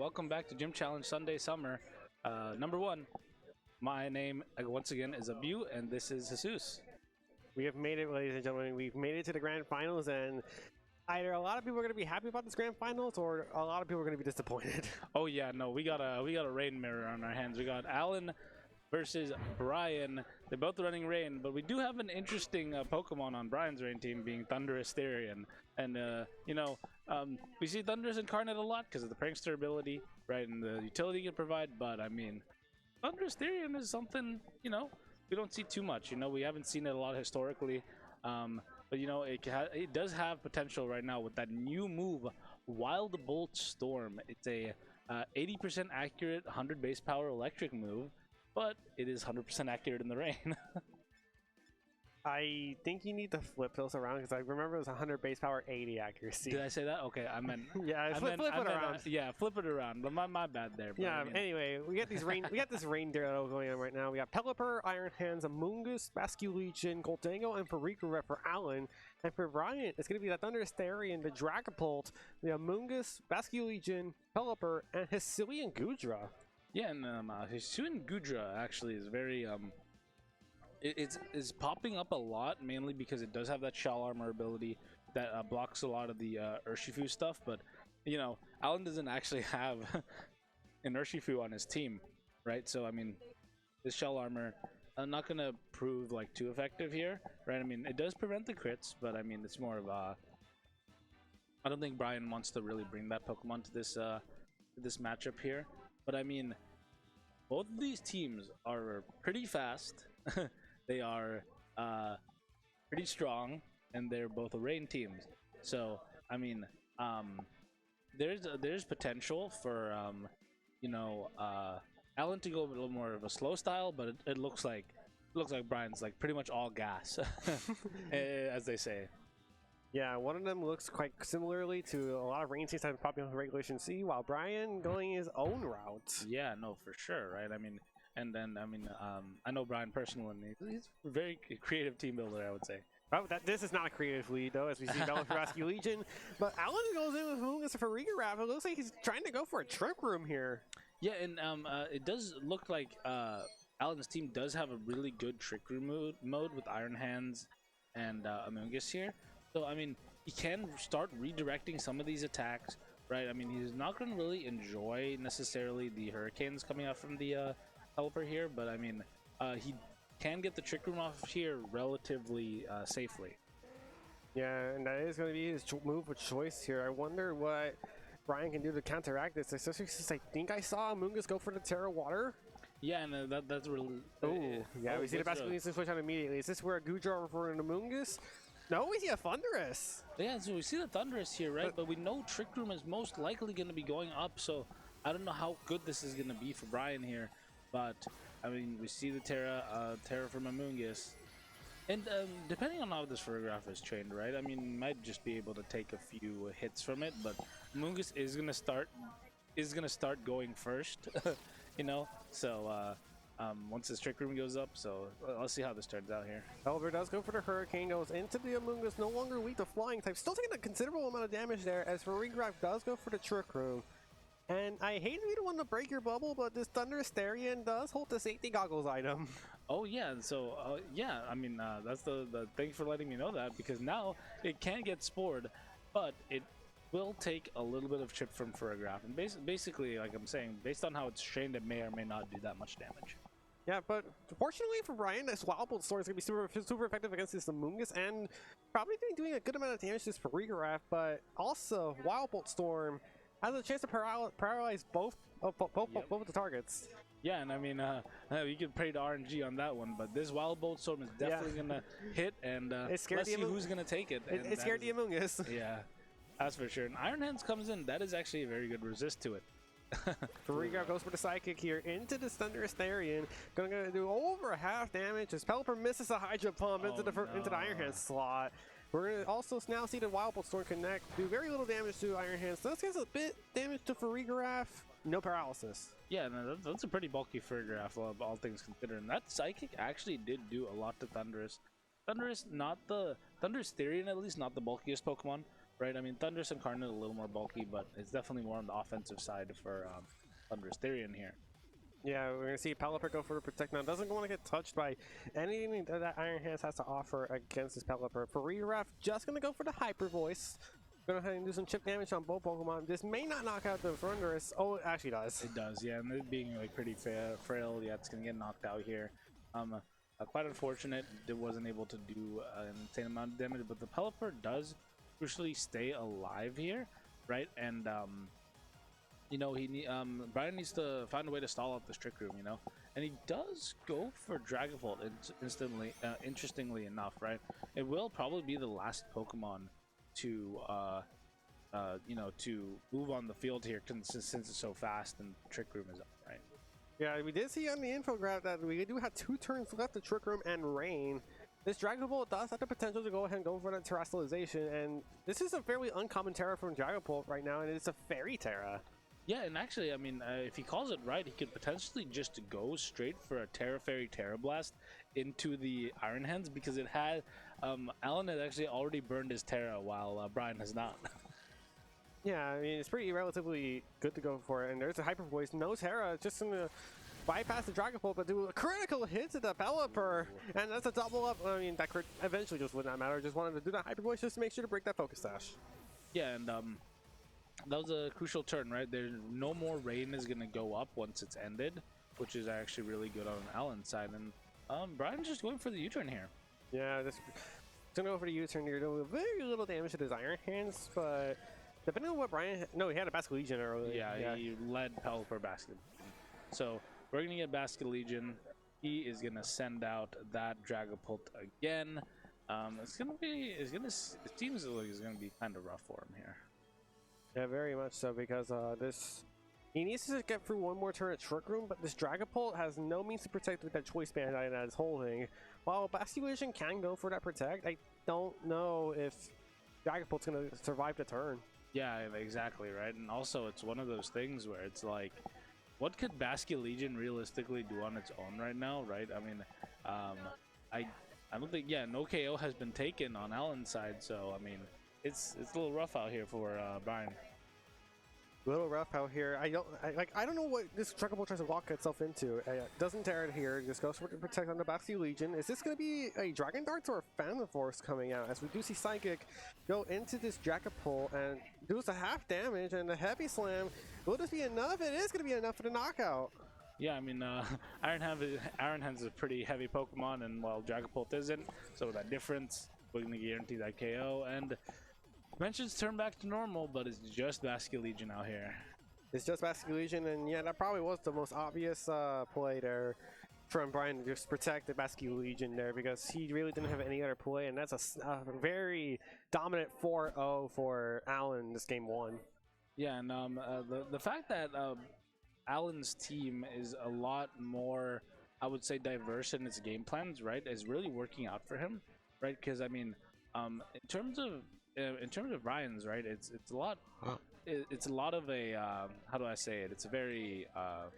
welcome back to Gym Challenge Sunday Summer. Number one, my name once again is Abu, and this is Jesus. We have made it, ladies and gentlemen. We've made it to the grand finals, and either a lot of people are going to be happy about this grand finals, or a lot of people are going to be disappointed. Oh yeah, no, we got a rain mirror on our hands. We got Allan versus Bryan. They're both running rain, but we do have an interesting Pokemon on Bryan's rain team, being Thunderous Therian. And we see Thunderous incarnate a lot because of the prankster ability, right, and the utility it can provide. But I mean, Thunderous Therian is something we don't see too much. We haven't seen it a lot historically, but it does have potential right now with that new move, Wild Bolt Storm. It's a 80% accurate, 100 base power electric move, but it is 100% accurate in the rain. I think you need to flip those around because I remember it was 100 base power, 80 accuracy. Did I say that? Okay, I meant flip it around. Yeah, flip it around. But my bad there. Yeah. Anyway, we got this rain duo going on right now. We got Pelipper, Iron Hands, Amoonguss, Basculegion, Goldango, and Farika for Allan. And for Bryan, it's going to be that Thunderous Therian, the Dragapult, the Amoonguss, Basculegion, Pelipper, and Hisuian Goodra. Yeah, and Hisuian Goodra actually is very it's popping up a lot, mainly because it does have that shell armor ability that blocks a lot of the Urshifu stuff. But Allan doesn't actually have an Urshifu on his team, right? So I mean, this shell armor not gonna prove like too effective here, right? I mean, it does prevent the crits, but I mean, it's more of I don't think Bryan wants to really bring that Pokemon to this matchup here. But I mean, both of these teams are pretty fast. They are pretty strong, and they're both rain teams. So I mean, there's potential for Allan to go a little more of a slow style, but it looks like Bryan's like pretty much all gas, as they say. Yeah, one of them looks quite similarly to a lot of rain teams that have popping up in Regulation C, while Bryan going his own route. Yeah, no, for sure, right? I mean, and then I know Bryan personally, and he's a very creative team builder, I would say. Oh, this is not a creative lead, though, as we see Bella Legion. But Allan goes in with Moongus for Farika. It looks like he's trying to go for a trick room here. Yeah, and it does look like Allan's team does have a really good trick room mode with Iron Hands and Amoonguss here. So, I mean, he can start redirecting some of these attacks, right? I mean, he's not going to really enjoy necessarily the hurricanes coming out from the helper here, but I mean, he can get the trick room off here relatively safely. Yeah, and that is going to be his move of choice here. I wonder what Bryan can do to counteract this, especially since I think I saw Amoonguss go for the Terra Water. Yeah, and that's really... we see the Basculegion switch on immediately. Is this where Goodra for an Amoonguss? No, we see a Thunderous. Yeah, so we see the Thunderous here, right? But we know Trick Room is most likely going to be going up, so I don't know how good this is going to be for Bryan here. But, I mean, we see the Terra from Amoonguss. And depending on how this photograph is trained, right? I mean, might just be able to take a few hits from it, but Amoonguss is going to start going first, So, once his Trick Room goes up, so let's see how this turns out here. Elder does go for the Hurricane, goes into the Amoonguss, no longer weak to flying type, still taking a considerable amount of damage there, as Farika does go for the Trick Room. And I hate to be the one to break your bubble, but this Thunderous Therian does hold the safety goggles item. Oh yeah, and so yeah, I mean that's the thank you for letting me know that, because now it can get spored, but it will take a little bit of chip from Farika, and basically, like I'm saying, based on how it's trained, it may or may not do that much damage. Yeah, but fortunately for Bryan, this Wild Bolt Storm is going to be super effective against this Amoonguss, and probably doing a good amount of damage to this Farika, but also Wild Bolt Storm has a chance to paralyze both of the targets. Yeah, and I mean, you can pray to RNG on that one, but this Wild Bolt Storm is definitely going to hit, and let's see who's going to take it. It scared the Amoonguss. Yeah, that's for sure. And Iron Hands comes in, that is actually a very good resist to it. Farika goes for the Psychic here into the Thunderous Therian. Gonna do over half damage as Pelipper misses a Hydro Pump into the Iron Hands slot. We're gonna also now see the Wild Bolt Storm connect. Do very little damage to Iron Hands. This gets a bit damage to Farika. No paralysis. Yeah, no, that's a pretty bulky Farika, all things considered. And that Psychic actually did do a lot to Thunderous. Thunderous Therian, at least, not the bulkiest Pokemon, right? I mean, Thundurus Incarnate a little more bulky, but it's definitely more on the offensive side for Thundurus Therian here. Yeah, we're gonna see Pelipper go for the Protect now. Doesn't want to get touched by anything that Iron Hands has to offer against this Pelipper. For Re-Ref, just gonna go for the Hyper Voice. Gonna go ahead and do some chip damage on both Pokemon. This may not knock out the Thundurus. Oh, it actually does. It does, yeah, and it being like pretty frail, yeah, it's gonna get knocked out here. Quite unfortunate it wasn't able to do an insane amount of damage, but the Pelipper does crucially stay alive here, right? And you know, Bryan needs to find a way to stall out this Trick Room, you know, and he does go for Dragon Bolt instantly. Interestingly enough, right? It will probably be the last Pokemon to you know, to move on the field here, since it's so fast and Trick Room is up, right? Yeah, we did see on the infograph that we do have 2 turns left to Trick Room and Rain. This Dragon Bolt does have the potential to go ahead and go for that Terrestrialization, and this is a fairly uncommon Terra from Dragon Bolt right now, and it's a Fairy Terra. Yeah, and actually, I mean, if he calls it right, he could potentially just go straight for a Terra Fairy Terra Blast into the Iron Hands, because it had Allan had actually already burned his Terra while Bryan has not. Yeah, I mean, it's pretty relatively good to go for it, and there's a Hyper Voice. No Terra, just gonna bypass the Dragon Bolt, but do a critical hit to the Pelipper, and that's a double up. I mean, that crit eventually just would not matter. Just wanted to do that Hyper Voice just to make sure to break that Focus Sash. Yeah, and that was a crucial turn, right? There's no more rain is gonna go up once it's ended, which is actually really good on Allan's side, and Bryan's just going for the U-turn here. Yeah, just gonna go for the U-turn here, doing very little damage to his Iron Hands, but depending on what Bryan, no, he had a Basket Legion earlier. Yeah, he led Pelipper Basket. So we're gonna get Basket Legion. He is gonna send out that Dragapult again. It seems like it's gonna be kind of rough for him here. Yeah, very much so, because he needs to get through one more turn at Trick Room, but this Dragapult has no means to protect with that Choice Band that it's holding. While Basket Legion can go for that Protect, I don't know if Dragapult's gonna survive the turn. Yeah, exactly, right? And also, it's one of those things where it's like, what could Basket Legion realistically do on its own right now, right? I mean, I don't think, yeah, no KO has been taken on Allan's side, so I mean, it's a little rough out here for Bryan. A little rough out here. I don't know what this Dragapult tries to lock itself into. Doesn't tear it here. Just goes for the Protect on the Basket Legion. Is this going to be a Dragon Darts or a Phantom Force coming out? As we do see Psychic go into this Dragapult and do a half damage, and the Heavy Slam. Will this be enough? It is going to be enough for the knockout. Yeah, I mean, Iron Hands is a pretty heavy Pokemon, and while Dragapult isn't, so with that difference, we're going to guarantee that KO. And Dimensions turn back to normal, but it's just Basket Legion out here. It's just Basket Legion, and yeah, that probably was the most obvious play there from Bryan to just protect the Basket Legion there, because he really didn't have any other play, and that's a very dominant 4-0 for Allan this game 1. Yeah, and the fact that Allan's team is a lot more, I would say, diverse in its game plans, right, is really working out for him, right? Because I mean, in terms of Bryan's, right, it's a lot. It's a lot of a how do I say it? It's a very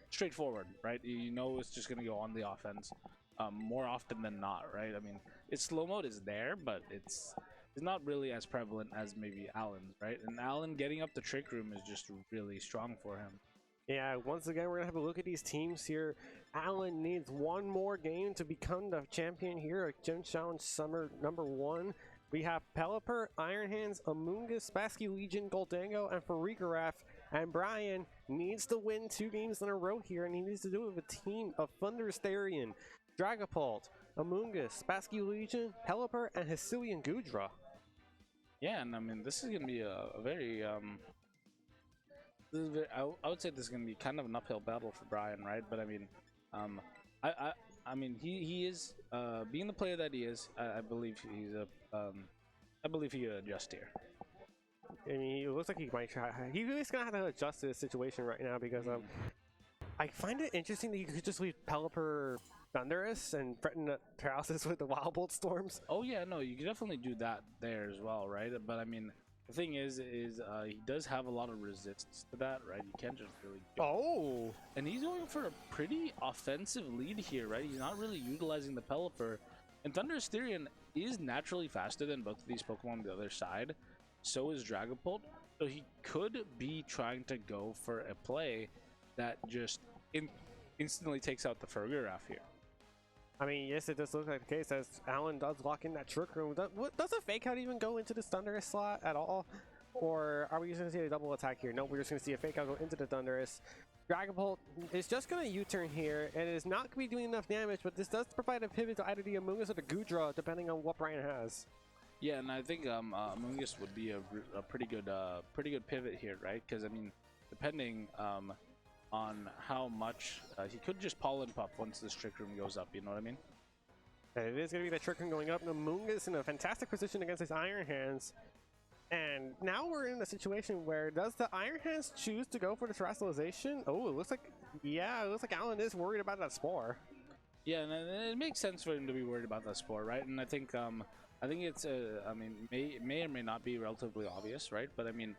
straightforward, right? You know, it's just gonna go on the offense more often than not, right? I mean, its slow mode is there, but it's not really as prevalent as maybe Allan's, right? And Allan getting up the Trick Room is just really strong for him. Yeah, once again, we're gonna have a look at these teams here. Allan needs one more game to become the champion here at Gym Challenge Summer #1. We have Pelipper, Iron Hands, Amoonguss, Basket Legion, Goldango, and Farigiraf. And Bryan needs to win 2 games in a row here, and he needs to do it with a team of Thundurus Therian, Dragapult, Amoonguss, Basket Legion, Pelipper, and Hisuian Goodra. Yeah, and I mean, this is gonna be a very I would say this is gonna be kind of an uphill battle for Bryan, right? But I mean, I mean, he is being the player that he is. I believe he's I believe he could adjust here. I mean, it looks like he might try. He really is gonna have to adjust to this situation right now, because I find it interesting that you could just leave Pelipper Thundurus and threaten the houses with the Wild Bolt Storms. Oh yeah, no, you can definitely do that there as well, right? But I mean, the thing is he does have a lot of resistance to that, right? You can't just really go. Oh! And he's going for a pretty offensive lead here, right? He's not really utilizing the Pelipper. And Thundurus Therian is naturally faster than both of these Pokemon on the other side. so is Dragapult. So he could be trying to go for a play that just instantly takes out the Farigiraf here. I mean, yes, it does look like the case as Allan does lock in that Trick Room. Does a Fake Out even go into the Thunderous slot at all? Or are we just going to see a double attack here? No, we're just going to see a Fake Out go into the Thunderous. Dragapult is just going to U-turn here, and it is not going to be doing enough damage, but this does provide a pivot to either the Amoonguss or the Goodra, depending on what Bryan has. Yeah, and I think Amoonguss would be a pretty good pivot here, right? Because I mean, depending on how much he could just Pollen Puff once this Trick Room goes up. You know what I mean? And it is going to be the Trick Room going up. And Amoonguss in a fantastic position against his Iron Hands. And now we're in a situation where does the Iron Hands choose to go for the Terrestrialization? Oh, it looks like Allan is worried about that Spore. Yeah, and it makes sense for him to be worried about that Spore, right? And I think it's I mean, may or may not be relatively obvious, right? But I mean,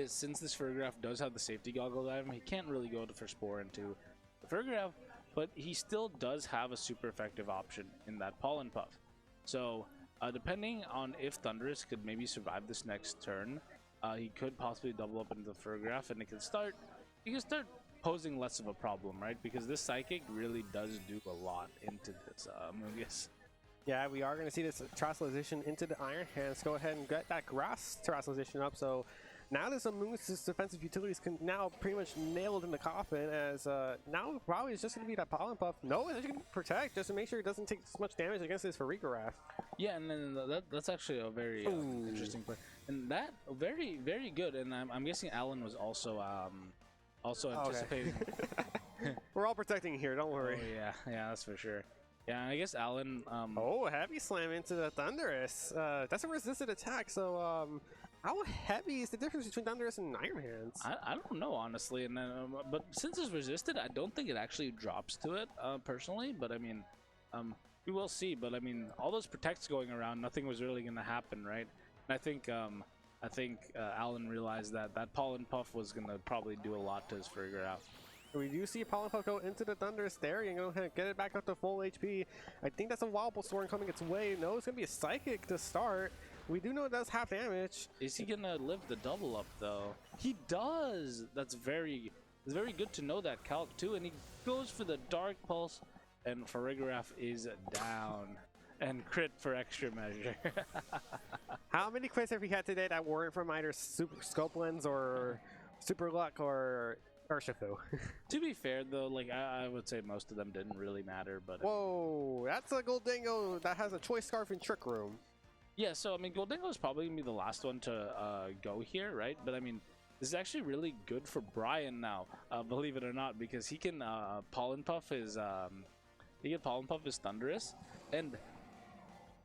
since this Farigiraf does have the safety goggles item, he can't really go for Spore into the Farigiraf, but he still does have a super effective option in that Pollen Puff. So depending on if Thundurus could maybe survive this next turn, he could possibly double up into the Farigiraf, and he can start posing less of a problem, right? Because this Psychic really does do a lot into this Amoonguss. Yeah, we are going to see this Terrestrialization into the Iron Hands. Go ahead and get that Grass Terrestrialization up. So now this Amoonguss's defensive utilities can now pretty much nailed in the coffin, as now probably it's just going to be that Pollen Puff. No, it's going to protect just to make sure it doesn't take as much damage against this Farigiraf. Yeah, and then that's actually a very interesting play, and that very good. And I'm guessing Allan was also anticipating. Okay. We're all protecting here, don't worry. Oh, yeah, that's for sure. Yeah, I guess Allan. Oh, heavy slam into the Thundurus. That's a resisted attack. So how heavy is the difference between Thundurus and Iron Hands? I don't know, honestly. And then, but since it's resisted, I don't think it actually drops to it personally. But I mean, we will see. But I mean, all those protects going around, nothing was really going to happen, right? And I think Allan realized that Pollen Puff was going to probably do a lot to his Farigiraf. We do see Pollen Puff go into the Thunderous there and go ahead and get it back up to full HP. I think that's a Wild Storm coming its way. No, it's going to be a Psychic to start. We do know it does half damage. Is he going to live the double up, though? He does! That's very good to know that, Calc, too. And he goes for the Dark Pulse, and Farigiraf is down. And crit for extra measure. How many crits have we had today that weren't from either Super Scope Lens or Super Luck or Urshifu? To be fair, though, like I would say most of them didn't really matter, but whoa, that's a Goldingo that has a Choice Scarf in Trick Room. Yeah, so I mean, Goldingo is probably gonna be the last one to go here, right? But I mean, this is actually really good for Bryan now, believe it or not, because he can Pollen Puff his Thundurus, and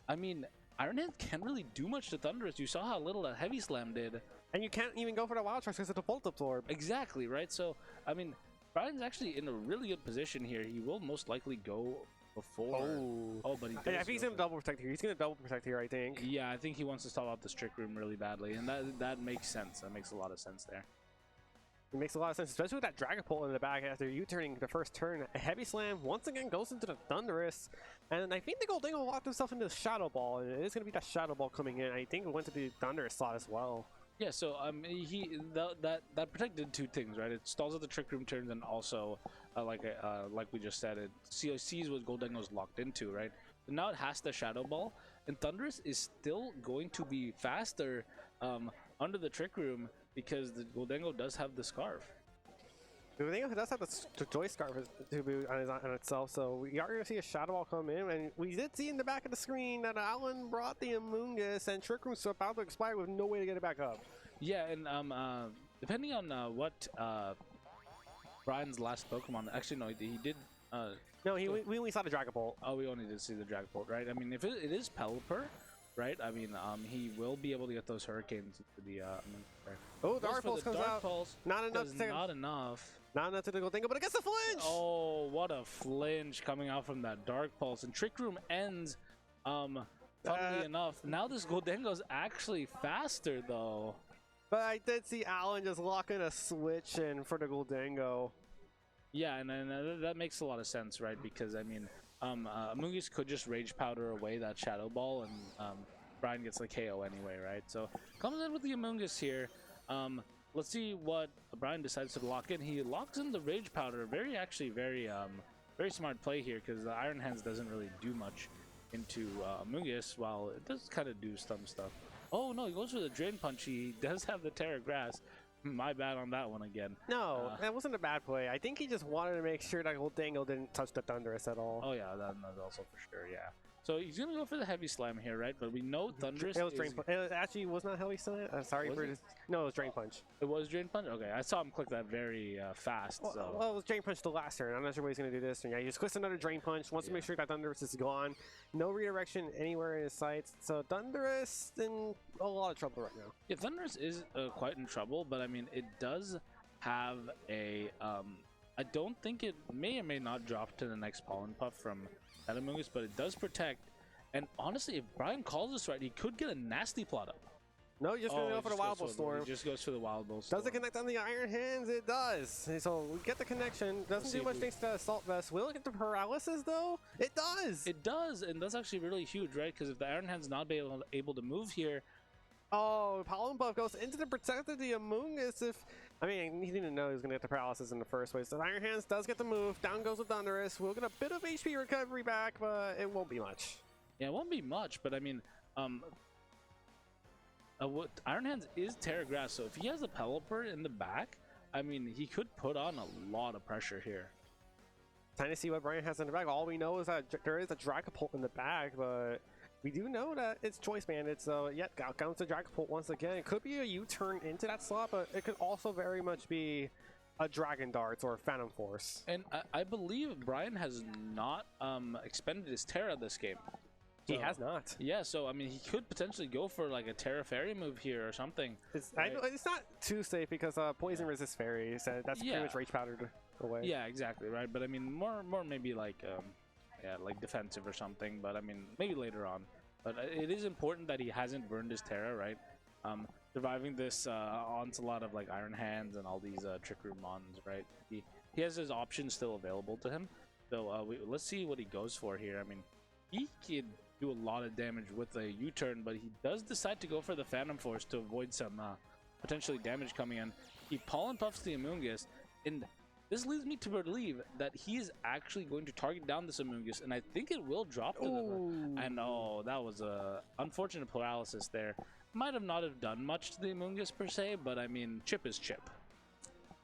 I mean, Iron Hands can't really do much to Thundurus. You saw how little that Heavy Slam did. And you can't even go for the Wild Charge because of the Volt Absorb. Exactly, right? So, I mean, Bryan's actually in a really good position here. He will most likely go before. Oh, but he does. Yeah, I think he's going to double protect here. He's going to double protect here, I think. Yeah, I think he wants to stall out this Trick Room really badly. And that makes sense. That makes a lot of sense there. It makes a lot of sense, especially with that Dragapult in the back after U-turning the first turn. A Heavy Slam once again goes into the Thundurus. And I think the Goldingo locked himself into the Shadow Ball. And it is going to be that Shadow Ball coming in. I think it went to the Thundurus slot as well. Yeah, so that protected two things, right? It stalls out the Trick Room turns, and also like we just said, it sees what Goldingo's locked into, right? And now it has the Shadow Ball, and Thundurus is still going to be faster under the Trick Room because the Goldingo does have the Scarf. The Goldingo does have the Joy Scarf to be on itself, so we are going to see a Shadow Ball come in, and we did see in the back of the screen that Allan brought the Amoonguss, and Trick Room's about to expire with no way to get it back up. Yeah, and depending on what Bryan's last Pokemon, actually no, he did. No, we only saw the Dragapult. Oh, we only did see the Dragapult, right? I mean, if it is Pelipper, right? I mean, he will be able to get those Hurricanes into the. Oh, Dark Pulse comes out. Pulse not enough. Not enough. Not enough to the Goldingo, but it gets a flinch. Oh, what a flinch coming out from that Dark Pulse, and Trick Room ends. Funnily enough, now this Goldingo's actually faster though. But I did see Allan just locking a switch in for the Goldingo. Yeah, and that makes a lot of sense, right? Because I mean, Amoonguss could just Rage Powder away that Shadow Ball, and Bryan gets the KO anyway, right? So comes in with the Amoonguss here. Let's see what Bryan decides to lock in. He locks in the Rage Powder. Very smart play here, because the Iron Hands doesn't really do much into Amoonguss, while it does kind of do some stuff. Oh no, he goes for the Drain Punch. He does have the Terra Grass. My bad on that one again. No, that wasn't a bad play. I think he just wanted to make sure that old Dangle didn't touch the Thunderous at all. Oh yeah, that's also for sure, yeah. So he's gonna go for the Heavy Slam here, right? But we know Thunderous It was Drain Punch. It actually was not Heavy Slam. Sorry for this. No, it was Drain Punch. It was Drain Punch? Okay, I saw him click that very fast. Well, so. Well, it was Drain Punch the last turn. I'm not sure what he's going to do this turn. Yeah, he just clicks another Drain Punch. Wants to make sure that Thunderous is gone. No redirection anywhere in his sights. So Thunderous in a lot of trouble right now. Yeah, Thunderous is quite in trouble, but I mean, it does have a... I don't think it may or may not drop to the next Pollen Puff from that Amoonguss, but it does protect. And honestly, if Bryan calls this right, he could get a nasty plot up. No, you're just going to go for the Wild Bull Storm. He just goes for the Wild Bull Storm. Does it connect on the Iron Hands? It does. So we get the connection. Doesn't do much thanks to Assault Vest. Will it get the Paralysis, though? It does. It does, and that's actually really huge, right? Because if the Iron Hand's not able to move here... Oh, Pollen Buff goes into the Protect of the Amoonguss. I mean, he didn't know he was going to get the Paralysis in the first place. The Iron Hands does get the move. Down goes the Thunderous. We'll get a bit of HP recovery back, but it won't be much. Yeah, it won't be much, but I mean, what Iron Hands is Terra Grass, so if he has a Pelipper in the back, I mean, he could put on a lot of pressure here. Trying to see what Bryan has in the back. All we know is that there is a Dragapult in the back, but we do know that it's Choice Bandit, so yeah, out comes the Dragapult once again. It could be a U-turn into that slot, but it could also very much be a Dragon Darts or Phantom Force. And I believe Bryan has not expended his Terra this game. He has not. Yeah, so I mean, he could potentially go for like a Terra Fairy move here or something. It's not too safe because Poison Resist Fairies. That's pretty much Rage Powdered away. Yeah, exactly, right. But I mean, more maybe like like defensive or something. But I mean, maybe later on. But it is important that he hasn't burned his Terra, right? Surviving this onslaught of like Iron Hands and all these Trick Room Mons, right? He has his options still available to him. So let's see what he goes for here. I mean, he could do a lot of damage with a U-turn, but he does decide to go for the Phantom Force to avoid some potentially damage coming in. He Pollen Puffs the Amoonguss, and this leads me to believe that he is actually going to target down this Amoonguss, and I think it will drop to them. I know, that was a unfortunate paralysis there. Might have not have done much to the Amoonguss per se, but I mean, chip is chip.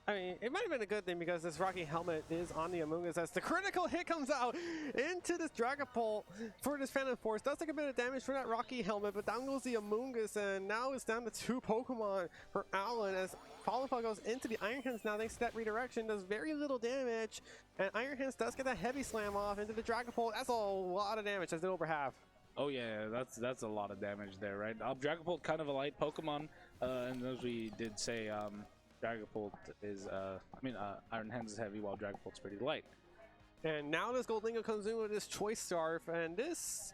I mean, it might have been a good thing because this Rocky Helmet is on the Amoonguss as the critical hit comes out into this Dragapult for this Phantom Force. Does take a bit of damage for that Rocky Helmet, but down goes the Amoonguss, and now it's down to 2 Pokemon for Allan as Pollen Puff goes into the Iron Hands now thanks to that redirection. Does very little damage, and Iron Hands does get that Heavy Slam off into the Dragapult. That's a lot of damage. That's over half. Oh yeah, that's a lot of damage there, right? Dragapult kind of a light Pokemon, and as we did say, Dragapult is, Iron Hands is heavy while Dragapult's pretty light. And now this Goldingo comes in with this Choice Scarf, and this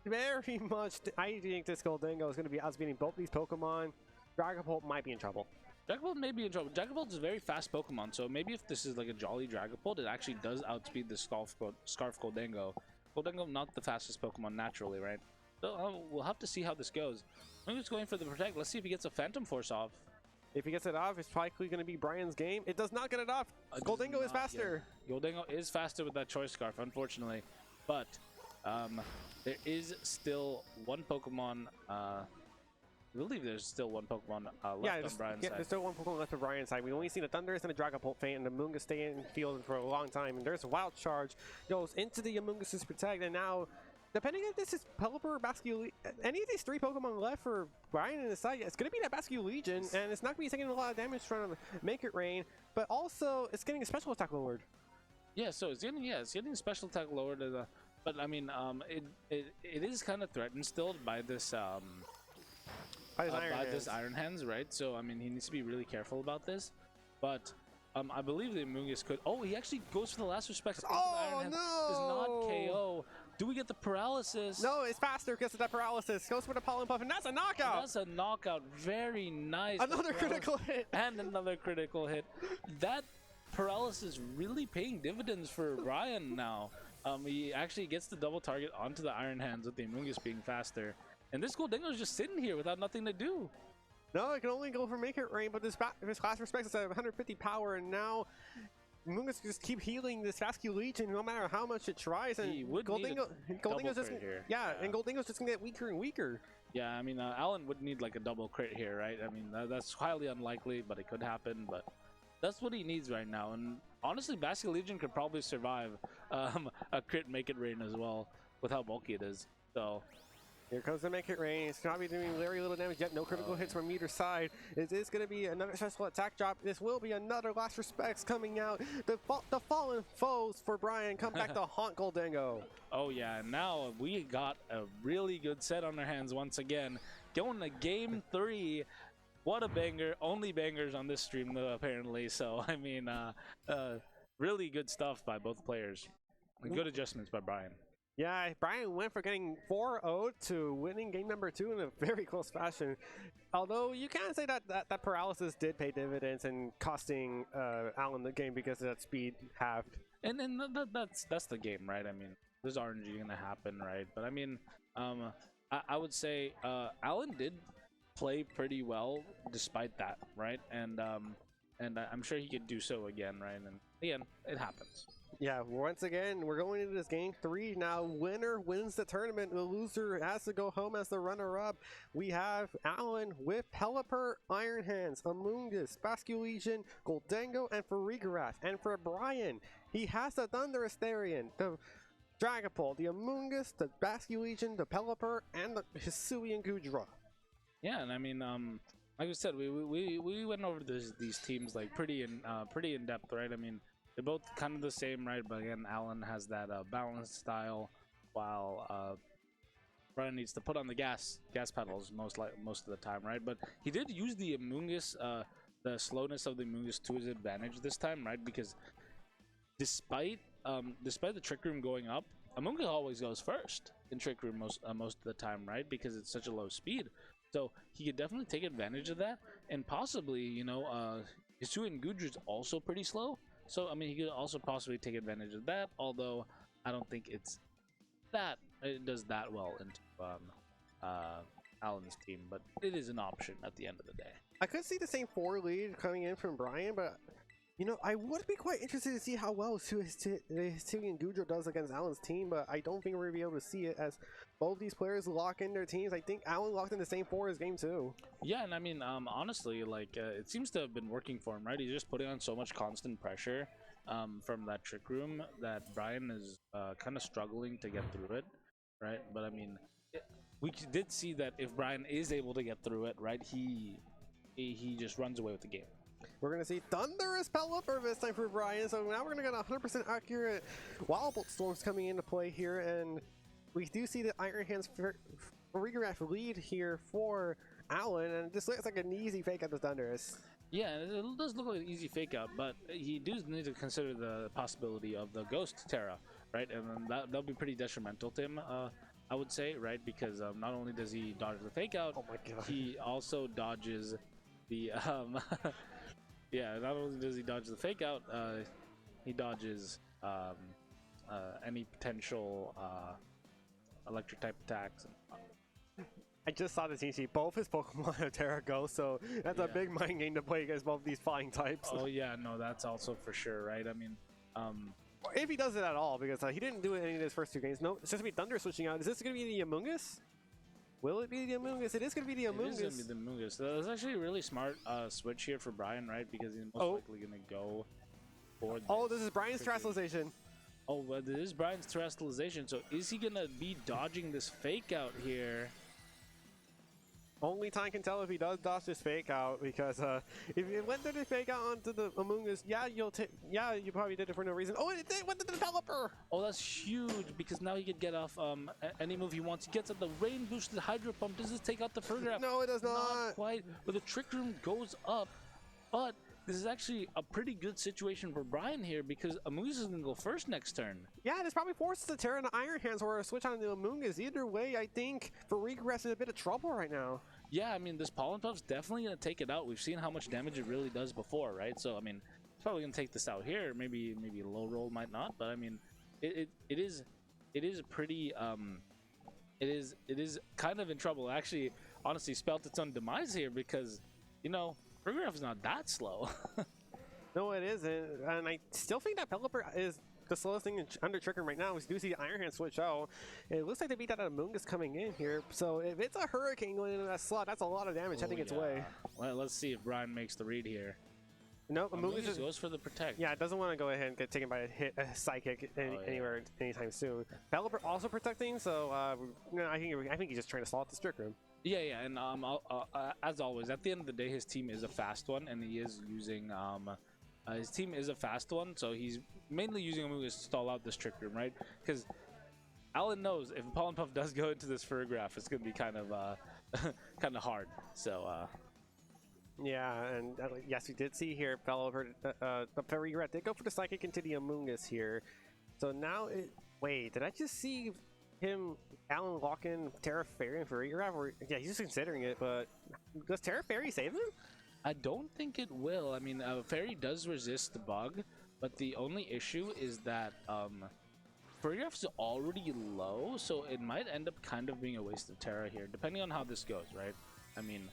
very much, I think this Goldingo is going to be outspeeding both these Pokemon. Dragapult might be in trouble. Dragapult may be in trouble. Dragapult is a very fast Pokemon, so maybe if this is like a Jolly Dragapult, it actually does outspeed the Scarf Goldingo. Goldingo not the fastest Pokemon naturally, right? So we'll have to see how this goes. I'm just going for the Protect. Let's see if he gets a Phantom Force off. If he gets it off, it's probably going to be Bryan's game. It does not get it off. Goldingo is faster. Yeah. Goldingo is faster with that Choice Scarf, unfortunately. But there is still one Pokemon. I believe there's still one Pokemon left on Bryan's side. There's still one Pokemon left on Bryan's side. We've only seen a Thunderous and a Dragapult faint, and the Amoonguss stay in field for a long time. And there's a Wild Charge. Goes into the Amoonguss's Protect, and now, depending if this is Pelipper or Basculete, any of these 3 Pokemon left for Bryan in the side, it's going to be that Basculegion, and it's not going to be taking a lot of damage from Make It Rain, but also it's getting a special attack lowered. Yeah, so it's getting special attack lowered, but I mean, it is kind of threatened still by this Iron Hands, right? So I mean, he needs to be really careful about this, but. I believe the Amoonguss could. Oh, he actually goes for the last respect. Oh, no! Does not KO. Do we get the paralysis? No, it's faster because of that paralysis. Goes for the Pollen Puff, and that's a knockout. Oh, that's a knockout. Very nice. Another critical hit. And another critical hit. That paralysis really paying dividends for Bryan now. He actually gets the double target onto the Iron Hands with the Amoonguss being faster. And this Goldengo's just sitting here without nothing to do. No, it can only go for Make It Rain, but this class respects it's at 150 power, and now Mungus just keep healing this Vascular Legion no matter how much it tries, and Goldingo's just and Goldingo's just gonna get weaker and weaker. Yeah, I mean, Allan would need like a double crit here, right? I mean, that's highly unlikely, but it could happen. But that's what he needs right now. And honestly, Vascular Legion could probably survive a crit Make It Rain as well with how bulky it is. So. Here comes the Make It Rain. It's not be doing very little damage yet. No critical hits from either side. It is going to be another stressful attack drop. This will be another Last Respects coming out. The fallen foes for Bryan come back to haunt Goldengo. Oh yeah, now we got a really good set on our hands once again. Going to game 3. What a banger. Only bangers on this stream though, apparently. So, I mean, really good stuff by both players. Good adjustments by Bryan. Yeah, Bryan went for getting 4-0 to winning game number 2 in a very close fashion. Although you can say that paralysis did pay dividends and costing Allan the game because of that speed halved. And that's the game, right? I mean, there's RNG gonna happen, right? But I mean, I would say Allan did play pretty well despite that, right? And I'm sure he could do so again, right? And again, it happens. Yeah, once again, we're going into this game 3 now. Winner wins the tournament. The loser has to go home as the runner-up. We have Allan with Pelipper, Iron Hands, Amoonguss, Vascular Legion, Goldengo, and Farigarath. And for Bryan, he has the Thunderous Therian, the Dragapult, the Amoonguss, the Vascular Legion, the Pelipper, and the Hisuian Gudra. Yeah, and I mean, like I said, we went over these teams like pretty in depth, right? I mean, they're both kind of the same, right? But again, Allan has that balanced style, while Bryan needs to put on the gas pedals most of the time, right? But he did use the Amoonguss, the slowness of the Amoonguss to his advantage this time, right? Because despite the Trick Room going up, Amoonguss always goes first in Trick Room most of the time, right? Because it's such a low speed. So he could definitely take advantage of that, and possibly, you know, Hisuian Gudra is also pretty slow. So, I mean, he could also possibly take advantage of that, although I don't think it does that well into Allan's team, but it is an option at the end of the day. I could see the same 4 lead coming in from Bryan, but, you know, I would be quite interested to see how well Hisuian Gudra does against Allan's team, but I don't think we're going to be able to see it as both these players lock in their teams. I think Allan locked in the same 4 as game 2. Yeah, and I mean, honestly, like, it seems to have been working for him, right? He's just putting on so much constant pressure from that Trick Room that Bryan is kind of struggling to get through it, right? But I mean, we did see that if Bryan is able to get through it, right, he just runs away with the game. We're going to see Thunderous Pelipper this time for Bryan, so now we're going to get 100% accurate Wild Bolt Storms coming into play here, and we do see the Iron Hands Farigarath lead here for Allan, and this looks like an easy fake out of Thunderous. Yeah, it does look like an easy fake out, but he does need to consider the possibility of the Ghost Terra, right? And that'll be pretty detrimental to him, I would say, right? Because not only does he dodge the fake out, oh my God, he also dodges the yeah, not only does he dodge the fake out, he dodges any potential electric type attacks. I just saw the TC. Both his Pokemon have Terra Ghost, so that's a big mind game to play against both these flying types. Oh yeah, no, that's also for sure, right? I mean, if he does it at all, because he didn't do it in any of his first 2 games. No, it's just gonna be Thunder switching out. Is this gonna be the Amoonguss? Will it be the Amoonguss? It is gonna be the Amoonguss. It is gonna be the Amoonguss. That's actually a really smart switch here for Bryan, right? Because he's most likely gonna go for. This is Bryan's Terrestrialization. Oh, but this is Bryan's Terrestrialization. So is he gonna be dodging this fake out here? Only time can tell if he does dodge this fake out, because if it went to the fake out onto the Amoonguss, you probably did it for no reason. Oh, it went to the Pelipper! Oh, that's huge, because now he could get off any move he wants. He gets at the Rain Boosted Hydro Pump. Does this take out the Farigarath? No, it does not. Not quite, but the Trick Room goes up. But this is actually a pretty good situation for Bryan here, because Amoonguss is going to go first next turn. Yeah, this probably forces the Terra into Iron Hands or a switch on the Amoonguss. Either way, I think Farigarath is in a bit of trouble right now. Yeah, I mean, this Pollen Puff's definitely going to take it out. We've seen how much damage it really does before, right? So, I mean, it's probably going to take this out here. Maybe low roll might not, but I mean, it is a pretty it is kind of in trouble. Actually, honestly, spelt its own demise here because, you know, Farigiraf is not that slow. No, it isn't, and I still think that Pelipper is the slowest thing under Trick Room right now. We do see Iron Hand switch out. It looks like they beat that Amoonguss coming in here, so if it's a Hurricane going into that slot, that's a lot of damage heading its way. Well, let's see if Bryan makes the read here. Nope, Amoonguss goes for the protect. Yeah, it doesn't want to go ahead and get taken by a Psychic anywhere anytime soon. Pelipper also protecting, so I think he's just trying to stall out the Trick Room. Yeah, and as always, at the end of the day, his team is a fast one, and he is using his team is a fast one, so he's mainly using Amoonguss to stall out this Trick Room, right? Because Allan knows if Pollen Puff does go into this Farigiraf, it's gonna be kind of hard. So yeah, and yes, we did see here the Farigiraf did go for the Psychic into the Amoonguss here. So now wait, did I just see Allan lock in Terra Fairy and Farigiraf? Or yeah, he's just considering it, but does Terra Fairy save him? I don't think it will. I mean, Fairy does resist the bug, but the only issue is that Farigiraf is already low, so it might end up kind of being a waste of Terra here, depending on how this goes, right? I mean,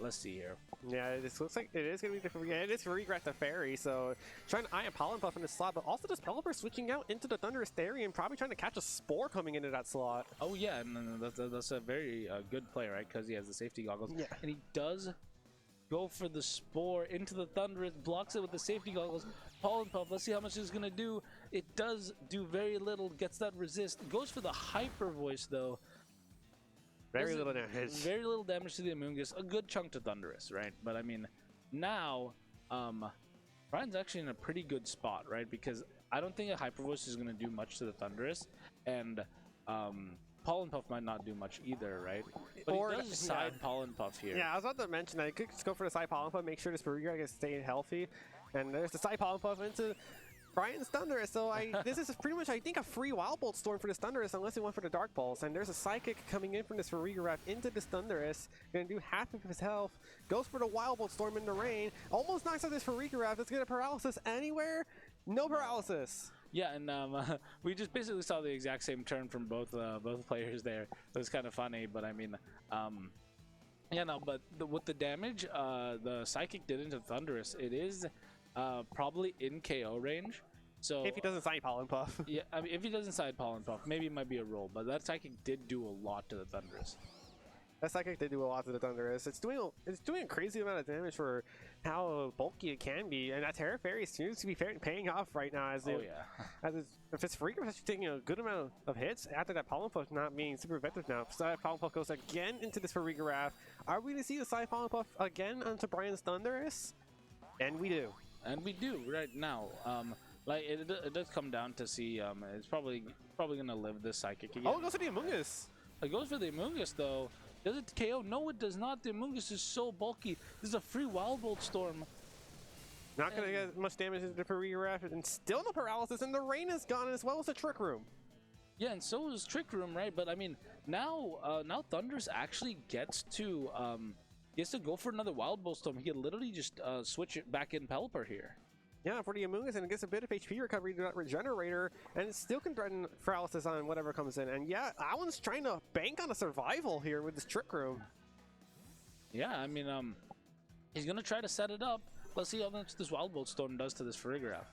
let's see here. Yeah, this looks like it is going to be different. Yeah, it is Farigiraf the Fairy, so trying to eye a Pollen Puff in the slot, but also just Pelipper switching out into the Thunderous Therian, probably trying to catch a Spore coming into that slot. Oh yeah, and that's a very good play, right? Because he has the safety goggles, yeah. And he does go for the Spore into the Thunderous, blocks it with the safety goggles. Pollen Puff, let's see how much it's gonna do. It does do very little, gets that resist. Goes for the Hyper Voice though. Very little damage. Very little damage to the Amoonguss. A good chunk to Thunderous, right? But I mean, now, Bryan's actually in a pretty good spot, right? Because I don't think a Hyper Voice is gonna do much to the Thunderous, and Pollen Puff might not do much either, right? But he does side Pollen Puff here. Yeah, I was about to mention that. You could just go for the side Pollen Puff, make sure this Farigiraf is staying healthy. And there's the side Pollen Puff into Bryan's Thunderous. So this is pretty much, I think, a free Wild Bolt Storm for this Thunderous, unless he went for the Dark Pulse. And there's a Psychic coming in from this Farigiraf into this Thunderous. Gonna do half of his health. Goes for the Wild Bolt Storm in the rain. Almost knocks out this Farigiraf. It's gonna paralysis anywhere. No paralysis. Yeah, and we just basically saw the exact same turn from both players there. It was kind of funny, but I mean, yeah, no, but with the damage the Psychic did into Thunderous, it is probably in KO range. So if he doesn't side Pollen Puff. Yeah, I mean, if he doesn't side Pollen Puff, maybe it might be a roll, but that Psychic did do a lot to the Thunderous. That Psychic did do a lot to the Thunderous. It's doing a crazy amount of damage for how bulky it can be, and that Terra Fairy seems to be paying off right now. If it's Farigiraf actually taking a good amount of hits after that Pollen Puff not being super effective now. Side Pollen Puff goes again into this Farigiraf. Are we going to see the side Pollen Puff again onto Bryan's Thunderous? And we do. And we do right now. Like it does come down to see. It's probably going to live this Psychic again. Oh, it goes for the Amoonguss. It goes for the Amoonguss though. Does it KO? No, it does not. The Amoonguss is so bulky. This is a free Wild Bolt Storm. Not going to get much damage into the Farigiraf, and still no paralysis, and the rain is gone as well as the Trick Room. Yeah, and so is Trick Room, right? But I mean, now Thunderous actually gets to he has to go for another Wild Bolt Storm. He can literally just switch it back in Pelipper here. Yeah, for the Amoonguss, and it gets a bit of HP recovery to that Regenerator, and it still can threaten paralysis on whatever comes in. And yeah, Allan's trying to bank on a survival here with this Trick Room. Yeah, I mean, he's gonna try to set it up. Let's see how much this Wild Bolt Storm does to this Farigiraf.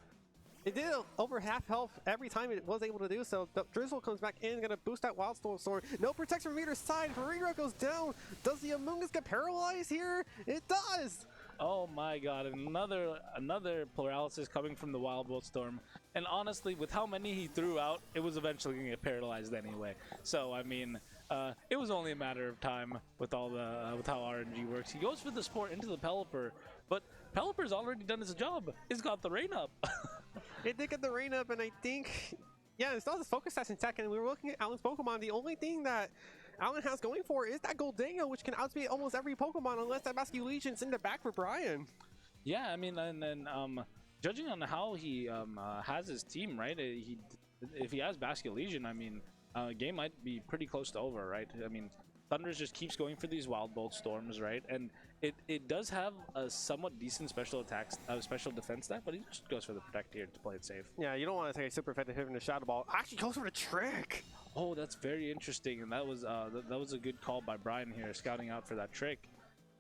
It did over half health every time it was able to do so. The Drizzle comes back in, gonna boost that Wild Storm. No protection from either side. Farigiraf goes down. Does the Amoonguss get paralyzed here? It does. Oh my god, another paralysis coming from the Wild Bolt Storm. And honestly, with how many he threw out, it was eventually going to get paralyzed anyway. So, I mean, it was only a matter of time with all the with how RNG works. He goes for the Spore into the Pelipper, but Pelipper's already done his job. It's got the rain up. It did get the rain up, and I think, yeah, it's not his focus stats in tech, and we were looking at Allan's Pokemon. The only thing that Allan has going for is that Goldango, which can outspeed almost every Pokemon unless that Basculegion's in the back for Bryan. Yeah, I mean, and then judging on how he has his team, right? If he has Basculegion, I mean, game might be pretty close to over, right? I mean, Thunderous just keeps going for these Wild Bolt Storms, right? And it does have a somewhat decent special attacks, special defense stat, but he just goes for the Protect here to play it safe. Yeah, you don't want to take a super effective hit in the Shadow Ball. Actually goes for the Trick. Oh, that's very interesting, and that was that was a good call by Bryan here, scouting out for that trick.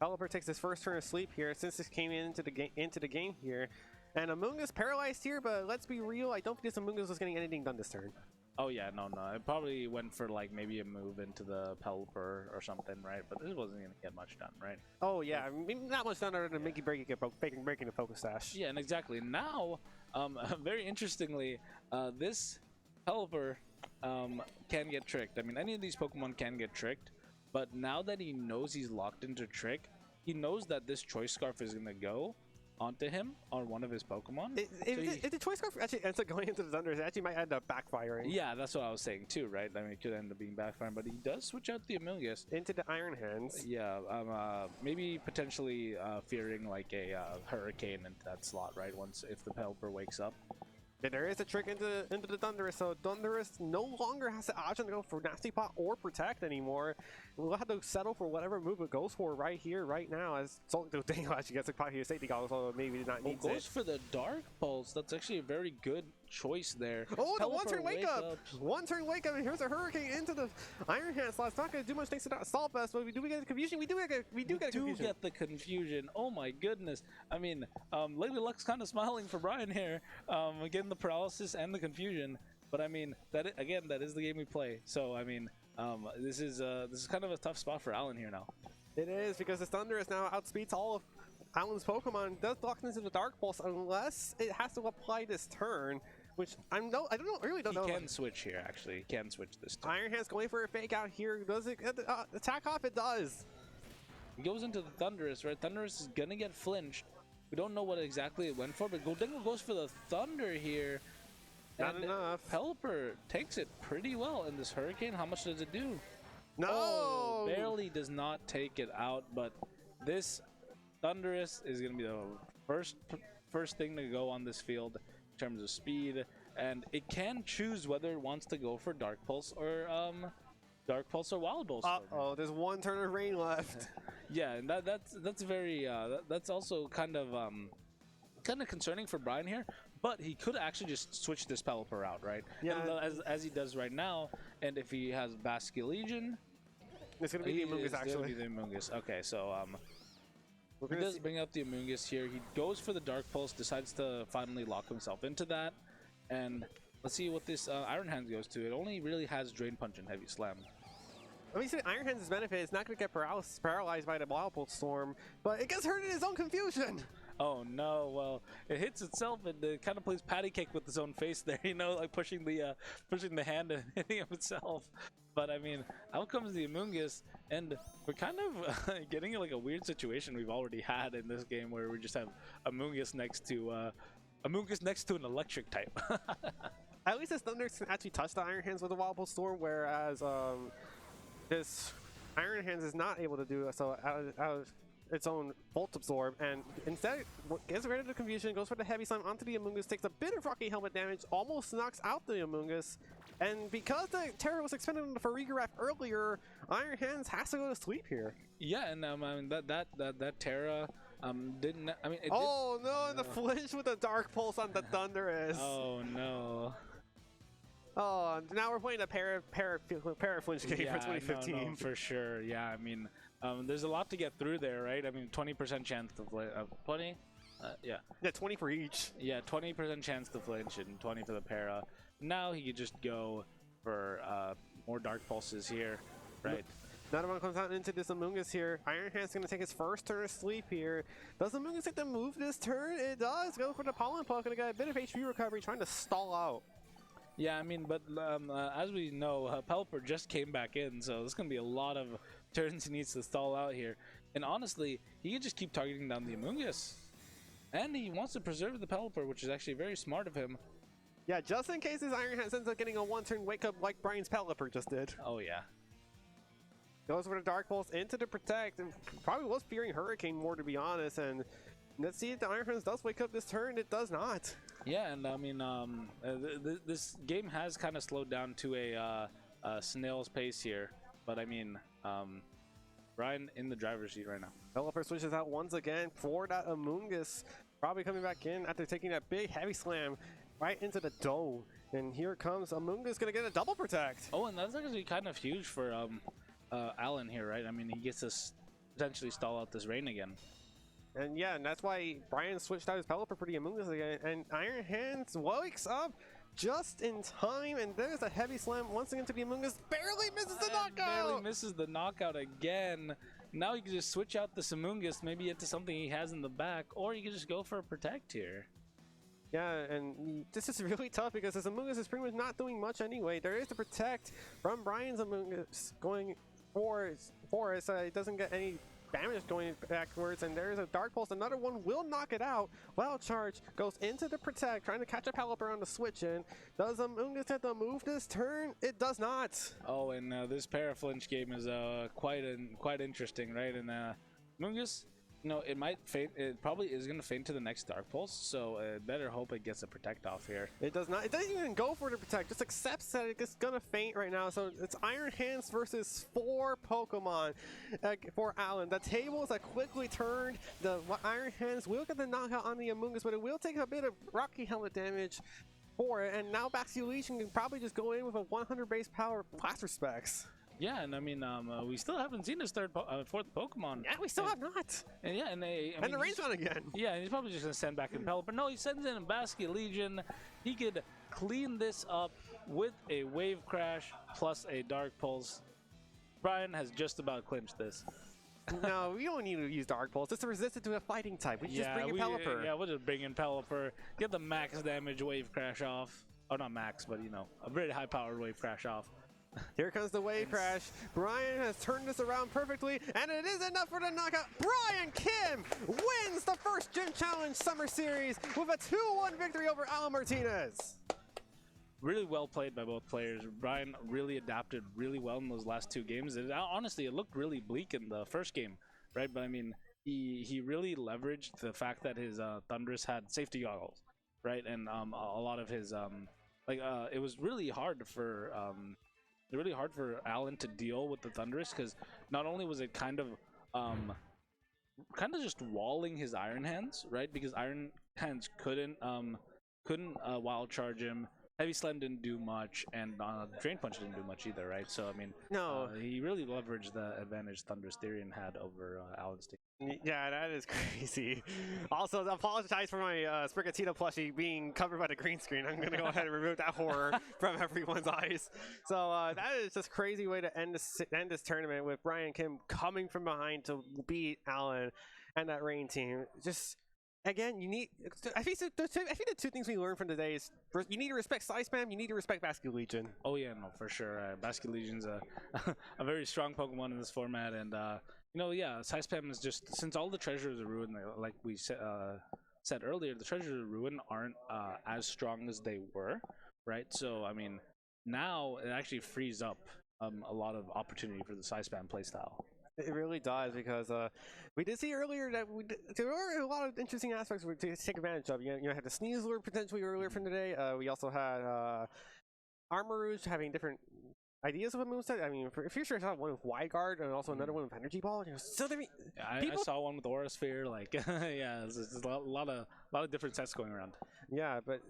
Pelipper takes his first turn of sleep here since this came into the game here, and Amoonguss paralyzed here. But let's be real, I don't think this Amoonguss was getting anything done this turn. Oh yeah, no, it probably went for like maybe a move into the Pelipper or something, right? But this wasn't gonna get much done, right? Oh yeah, I mean, not much done other than breaking a focus dash. Yeah, and exactly. Now, very interestingly, this Pelipper can get tricked. I mean, any of these Pokemon can get tricked, but now that he knows he's locked into trick, he knows that this Choice Scarf is gonna go onto him on one of his Pokemon. If the Choice Scarf actually ends up going into the Thunder, it actually might end up backfiring. Yeah, that's what I was saying too, right? I mean, it could end up being backfiring, but he does switch out the Amoonguss into the Iron Hands. Yeah, maybe potentially fearing like a Hurricane into that slot, right? Once if the Pelipper wakes up. Yeah, there is a trick into the Thunderous, so Thunderous no longer has the option to go for Nasty Pot or Protect anymore. We'll have to settle for whatever move it goes for right here, right now. As Daniel actually gets a pot here, safety goggles, so maybe not need it. Goes for the Dark Pulse. That's actually a very good choice there. Oh, the one-turn wake up! One-turn wake up, and here's a Hurricane into the Iron Hand slot. It's not going to do much thanks to that Assault Vest, but we do get the confusion. We do get the confusion. Oh my goodness. I mean, Lady Luck's kind of smiling for Bryan here, getting the paralysis and the confusion. But I mean, that is the game we play. So I mean, this is kind of a tough spot for Allan here now. It is, because the Thunderous now outspeeds all of Allan's Pokemon. Does lock into the Dark Pulse unless it has to apply this turn. Which I really don't know. He can switch here, actually. He can switch this time. Iron Hand's going for a fake out here. Does it attack off? It does. He goes into the Thunderous, right? Thunderous is gonna get flinched. We don't know what exactly it went for, but Goldengo goes for the Thunder here. Not enough. Pelipper takes it pretty well in this Hurricane. How much does it do? No! Oh, barely does not take it out, but this Thunderous is gonna be the first thing to go on this field in terms of speed, and it can choose whether it wants to go for Dark Pulse or Wild Pulse. Oh, there's one turn of rain left. Yeah, and that's very that's also kind of concerning for Bryan here. But he could actually just switch this Pelipper out, right? Yeah. And, as he does right now, and if he has Basculegion, it's gonna be the Amoonguss actually. It's gonna be the Amoonguss. Okay, so he does bring out the Amoonguss here. He goes for the Dark Pulse, decides to finally lock himself into that, and let's see what this Iron Hands goes to. It only really has Drain Punch and Heavy Slam. I mean, Iron Hands' benefit is not going to get paralyzed by the Wild Pulse Storm, but it gets hurt in his own confusion. Oh no, well, it hits itself and it kind of plays patty cake with its own face there, you know, like pushing the hand and hitting of itself. But I mean, out comes the Amoonguss, and we're kind of getting like a weird situation we've already had in this game where we just have Amoonguss next to an electric type. At least this Thunder can actually touch the Iron Hands with the Wild Pulse Storm, whereas this Iron Hands is not able to do so out of its own Volt Absorb, and instead gets rid of the confusion, goes for the Heavy Slam onto the Amoonguss, takes a bit of Rocky Helmet damage, almost knocks out the Amoonguss, and because the Terra was expended on the Farigiraf earlier, Iron Hands has to go to sleep here. Yeah, and I mean that Terra didn't. I mean, the flinch with the Dark Pulse on the Thunderous. Oh no. Oh, now we're playing a para flinch game for 2015. No, for sure. Yeah, I mean, there's a lot to get through there, right? I mean, 20% chance to flinch. 20? Yeah. Yeah, 20 for each. Yeah, 20% chance to flinch and 20 for the para. Now he could just go for more Dark Pulses here, right? Another one comes out into this Amoonguss here. Iron Hand's going to take his first turn of sleep here. Does Amoonguss take the move this turn? It does. Go for the Pollen Puck, and get a bit of HP recovery, trying to stall out. Yeah, I mean, but as we know, Pelipper just came back in, so there's going to be a lot of turns he needs to stall out here. And honestly, he can just keep targeting down the Amoonguss. And he wants to preserve the Pelipper, which is actually very smart of him. Yeah, just in case his Iron Hands ends up getting a one-turn wake-up like Bryan's Pelipper just did. Oh, yeah. Goes for the Dark Pulse into the Protect, and probably was fearing Hurricane more, to be honest. And let's see if the Iron Hands does wake up this turn. It does not. Yeah, and I mean, this game has kind of slowed down to a snail's pace here. But I mean, Bryan in the driver's seat right now. Pelipper switches out once again for that Amoonguss. Probably coming back in after taking that big Heavy Slam. right into the dome. And here comes Amunga's gonna get a double protect. Oh, and that's actually kind of huge for Allan here, right? I mean, he gets to potentially stall out this rain again. And yeah, and that's why Bryan switched out his Pelipper for the Amungas again. And Iron Hands wakes up just in time, and there's a heavy slam once again to the Amungas. Barely misses the knockout! Barely misses the knockout again. Now you can just switch out the Amungas, maybe into something he has in the back, or you can just go for a protect here. Yeah, and this is really tough because this Amungas is pretty much not doing much anyway. There is the protect from Bryan's Amungas going for it, so it doesn't get any damage going backwards, and there's a Dark Pulse. Another one will knock it out. Wild Charge goes into the protect, trying to catch a Pelipper on the switch in. Does Amungas have to move this turn? It does not. Oh, and this Paraflinch game is quite interesting, right? And Amungas, you know, it might faint. It probably is going to faint to the next Dark Pulse, so better hope it gets a protect off here. It does not. It doesn't even go for the protect. Just accepts that it's going to faint right now. So it's Iron Hands versus 4 Pokemon for Allan. The tables are quickly turned. The Iron Hands will get the knockout on the Amungas, but it will take a bit of Rocky Helmet damage for it. And now Basculegion can probably just go in with a 100 base power Blast Respects. Yeah, and I mean, we still haven't seen his fourth Pokemon. Yeah, we still have not. And yeah, and the rain's on again. Yeah, he's probably just gonna send back in Pelipper. No, he sends in a Basculegion. He could clean this up with a Wave Crash plus a Dark Pulse. Bryan has just about clinched this. No, we don't need to use Dark Pulse. It's resistant to a fighting type. We just bring in Pelipper. Yeah, we'll just bring in Pelipper. Get the max damage Wave Crash off. Oh, not max, but you know, a very high-powered Wave Crash off. Here comes the Wave Crash. Bryan has turned this around perfectly, and it is enough for the knockout. Bryan Kim wins the first Gym Challenge Summer Series with a 2-1 victory over Allan Martinez. Really well played by both players. Bryan really adapted really well in those last 2 games. Honestly, it looked really bleak in the first game, right? But I mean, he really leveraged the fact that his Thundurus had safety goggles, right? And a lot of his it was really hard for Allan to deal with the Thundurus, because not only was it kind of just walling his Iron Hands, right? Because Iron Hands couldn't Wild Charge him. Heavy Slam didn't do much, and Drain Punch didn't do much either, right? So I mean, no, he really leveraged the advantage Thundurus Therian had over Allan's team. Yeah, that is crazy. Also, I apologize for my Sprigatito plushie being covered by the green screen. I'm gonna go ahead and remove that horror from everyone's eyes. So that is just a crazy way to end this tournament, with Bryan Kim coming from behind to beat Allan and that Rain team. Just again, I think the 2 things we learned from today is, first, you need to respect Side Spam, you need to respect Basculegion. Oh yeah, no, for sure. Basculegion's a very strong Pokemon in this format, and you know, yeah, Side Spam is just, since all the Treasures of Ruin, like we said earlier, the Treasures of Ruin aren't as strong as they were, right? So I mean, now it actually frees up a lot of opportunity for the Side Spam playstyle. It really does, because we did see earlier that there were a lot of interesting aspects to take advantage of. You had the Sneasler potentially earlier from today. We also had Armarouge having different ideas of a moveset. I mean, for Future, I saw one with Wide Guard and also another one with Energy Ball. So I saw one with Aura Sphere. Like, yeah, there's a lot of different sets going around. Yeah, but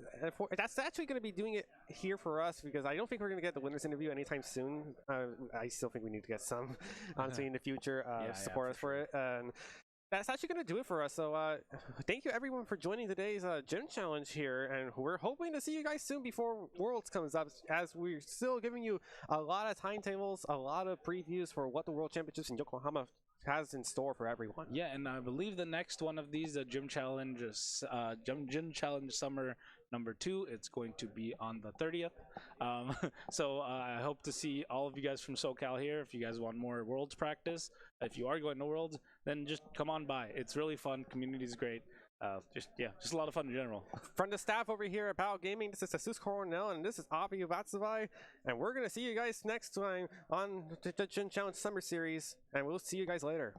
that's actually going to be doing it here for us, because I don't think we're going to get the winners interview anytime soon. I still think we need to get some, honestly, in the future. Support us for it. And that's actually going to do it for us. So thank you everyone for joining today's Gym Challenge here, and we're hoping to see you guys soon before Worlds comes up, as we're still giving you a lot of timetables, a lot of previews for what the World Championships in Yokohama has in store for everyone. Yeah, and I believe the next one of these Gym Challenge Summer number 2, it's going to be on the 30th. So I hope to see all of you guys from SoCal here. If you guys want more Worlds practice, if you are going to Worlds, then just come on by. It's really fun. Community is great. Just a lot of fun in general. From the staff over here at Battle Gaming, this is Jesus Coronel, and this is Avi Vatsavai, and we're going to see you guys next time on the Gym Challenge Summer Series, and we'll see you guys later.